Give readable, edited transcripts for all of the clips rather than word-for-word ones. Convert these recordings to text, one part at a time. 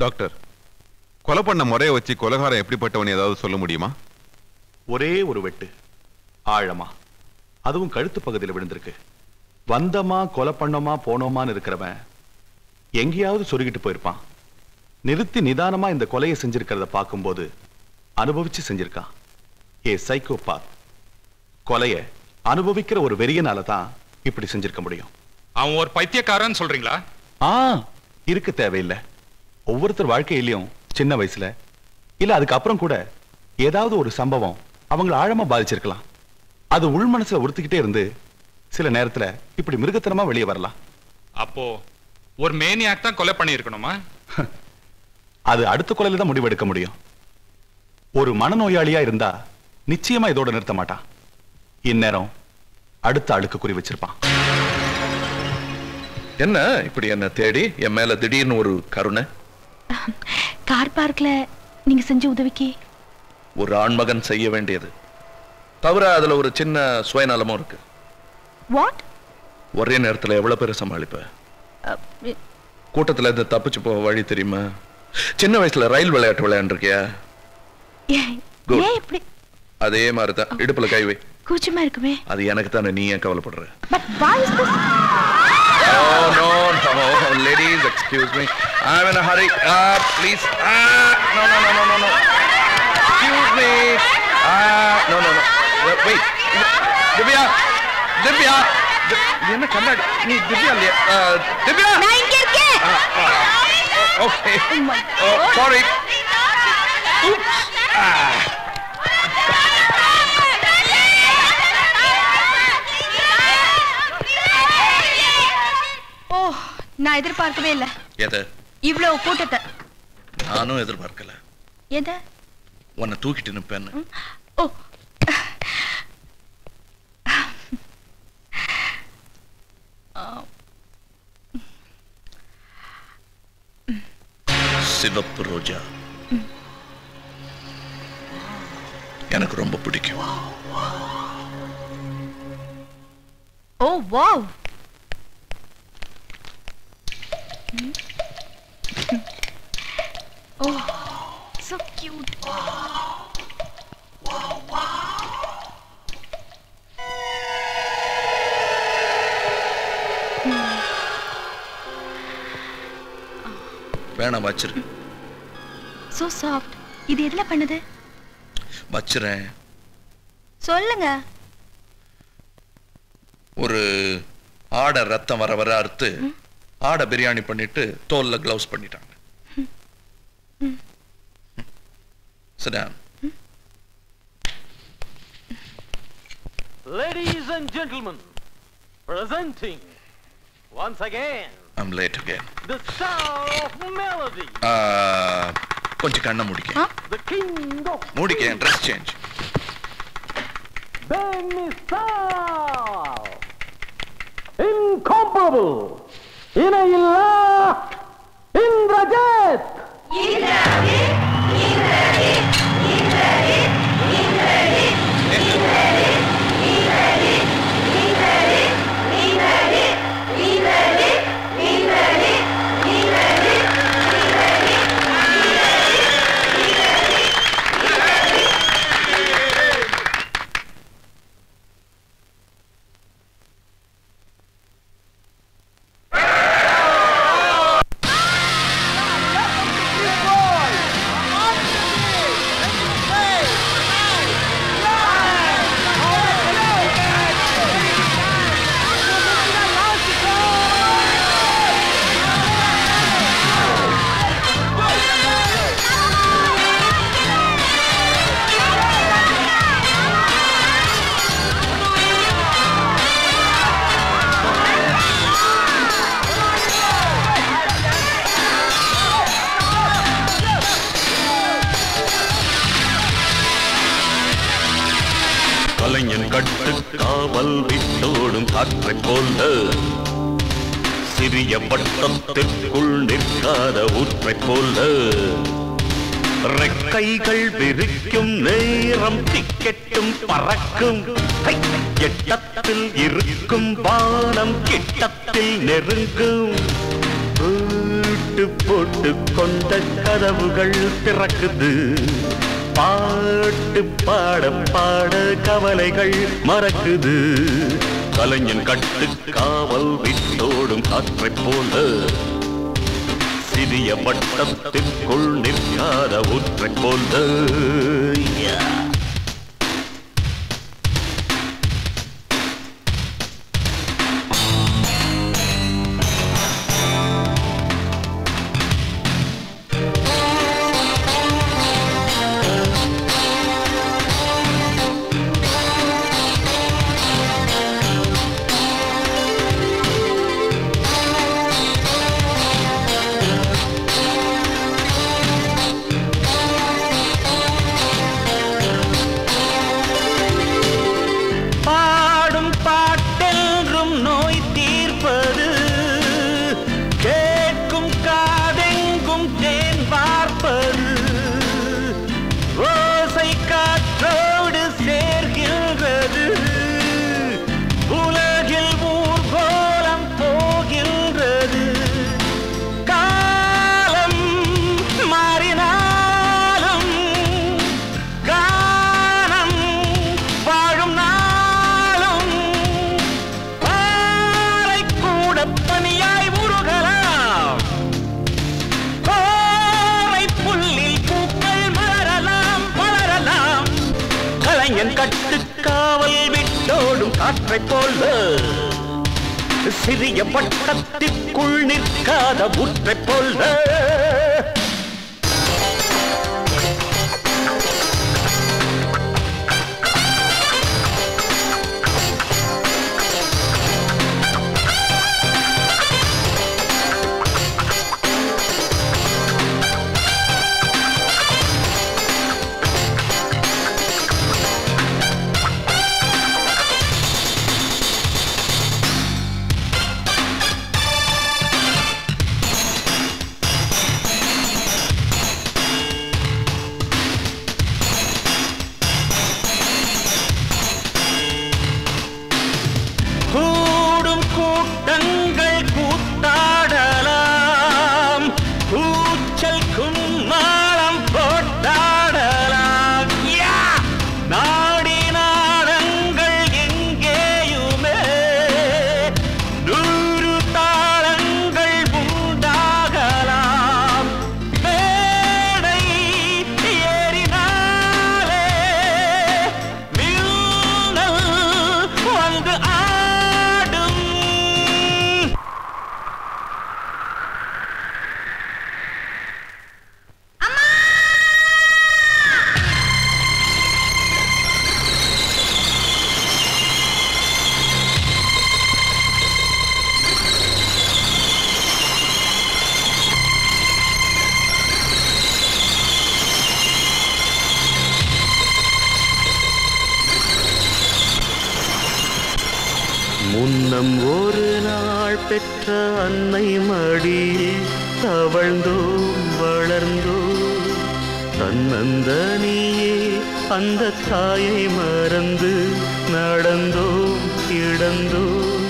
Doctor, கொலை பண்ண முறையை வச்சு கொலைகாரன் எப்படிப்பட்டவன் ஏதாவது சொல்ல முடியுமா? ஒரே ஒரு வெட்டு, ஆழமா, அதுவும் கழுத்து பகுதியில் விழுந்திருக்கு. வந்தமா கொலை பண்ணோமா போனோமான்னு இருக்கிறவன் எங்கேயாவது சொருகிட்டு போயிருப்பான். நிறுத்தி நிதானமா இந்த கொலையை செஞ்சிருக்கிறத பார்க்கும்போது அனுபவிச்சு செஞ்சிருக்கான். சைக்கோபாத் கொலையை அனுபவிக்கிற ஒரு வெறியனால தான் இப்படி செஞ்சிருக்க முடியும். அவன் ஒரு பைத்தியக்காரன் சொல்றீங்களா? இருக்க தேவையில்லை. ஒவ்வொருத்தர் வாழ்க்கையிலையும் சின்ன வயசுல இல்ல அதுக்கப்புறம் கூட ஏதாவது ஒரு சம்பவம் அவங்களை ஆழமா பாதிச்சிருக்கலாம். அது உள் மனசுல உறுத்திக்கிட்டே இருந்து சில நேரத்துல இப்படி மிருகத்தனமா வெளியே வரலாம். அப்போ ஒரு மேனியாக் தான் கொலை பண்ணி இருக்கணுமா? அது அடுத்த கொலையில தான் முடிவெடுக்க முடியும். ஒரு மனநோயாளியா இருந்தா நிச்சயமா இதோட நிறுத்த மாட்டான். இந்நேரம் அடுத்த ஆளுக்கு குறி வச்சிருப்பான். என்ன இப்படி என்ன தேடி என் மேல திடீர்னு ஒரு கருணை? கார் பார்க்ல நீங்க செஞ்ச உதவிக்கு ஒரு ஆண்மகன் செய்ய வேண்டியது. தவிர அதுல ஒரு சின்ன சுயநலமும் இருக்கு. வாட்? ஒரே நேரத்துல எவ்வளவு பேரை சமாளிப்ப? கூட்டத்துல இருந்து தப்பிச்சு போக வழி தெரியுமா? சின்ன வயசுல ரயில் விளையாட்டு விளையாண்டுருக்கியா? இப்படி அதே மாதிரிதான். இடுப்புல கை வை. கூச்சமா இருக்குமே. அது எனக்கு தானே, நீ ஏன் கவலைப்படுற? But why is this? Oh no, ladies, excuse me. I'm in a hurry. Please. No. Excuse me. No. Wait. Divya. என்ன கண்ணாடி? நீ திவ்யா இல்லையா? திவ்யா. நான் இங்க இருக்கேன். Okay. Sorry. Oops. நான் எதிர்பார்க்கவே இல்ல. எது? இவ்வளவு கூட்டத்தை நானும் எதிர்பார்க்கல. எத? உன்னை தூக்கிட்டு நிப்பேன்னு. சிவப்பு ரோஜா எனக்கு ரொம்ப பிடிக்கும். ஓ வாவ். Oh, so cute. வேணாம், வச்சிரு. So soft. இது எதுல பண்ணுது? வச்சிரேன். சொல்லுங்க. ஒரு ஆடை ரத்தம் வர வர அறுத்து ஆடை பிரியாணி பண்ணிட்டு தோல்ல கிளவுஸ் பண்ணிட்டாங்க. Sit down. Ladies and gentlemen, presenting once again. I'm late again. The star of melody. கொஞ்சம் கண்ணை முடிக்க. The king of. முடிக்க. Dress change. Benny Star. Incomparable. இணையில்லா இந்திரஜித். காவல் விட்டோடும் காற்றை போல சிறிய வட்டத்திற்குள் நிற்காத ஊற்றை போல ரெக்கைகள் விரிக்கும் நேரம் டிக்கெட்டும் பறக்கும் எட்டத்தில் இருக்கும் வானம் கிட்டத்தில் நெருங்கும் பூட்டு போட்டு கொண்ட கதவுகள் திறக்குது. பாட்டு பாட பாட கவலைகள் மறக்குது. கலைஞன் கட்டு காவல் விட்டோடும் காற்றைப் போல சிறிய வட்டத்திற்குள் நிற்காத ஊற்றைப் போல. காற்றைப் போல சிறிய வட்டத்திற்குள் நிற்காத ஊற்றைப் போல. முன்னம் ஒரு நாள் பெற்ற அன்னை மடியில் தவழ்ந்தோம் வளர்ந்தோம். தன்னந்தனியே அந்த தாயை மறந்து நடந்தோம் கிடந்தோம்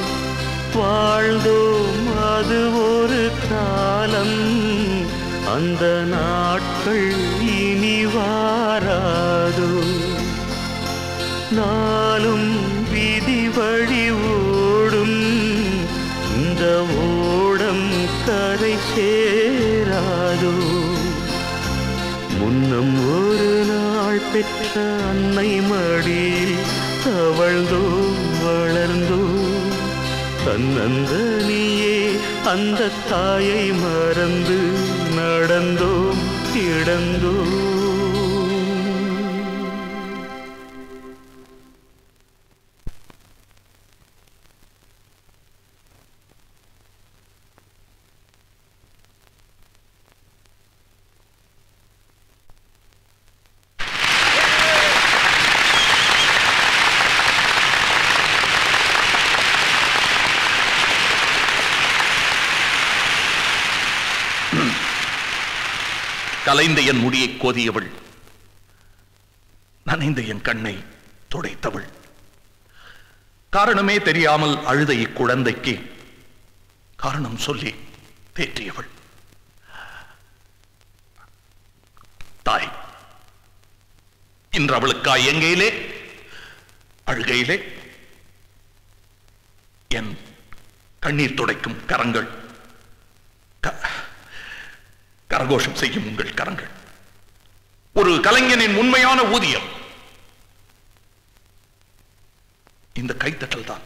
வாழ்ந்தோம். அது ஒரு காலம், அந்த நாட்கள் இனி வாராதோ. நாளும் விதி வழி ஓடும், இந்த ஓடம் கரை சேராதோ. முன்னம் ஒரு நாள் பெற்ற அன்னை மடியில் தவழ்ந்தோம் வளர்ந்தோம். தன்னந்தனியே அந்த தாயை மறந்து நடந்தோம் கிடந்தோம். கலைந்த என் முடியை கோதியவள், நனைந்த என் கண்ணை துடைத்தவள், காரணமே தெரியாமல் அழுத இக்குழந்தைக்கு காரணம் சொல்லி தேற்றியவள். தாய். இன்று அவளுக்கா எங்கையிலே அழுகையிலே என் கண்ணீர் துடைக்கும் கரங்கள், கரகோஷம் செய்யும் உங்கள் கரங்கள். ஒரு கலைஞனின் உண்மையான ஊதியம் இந்த கைத்தட்டல் தான்.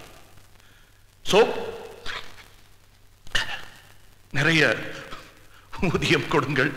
நிறைய ஊதியம் கொடுங்கள்.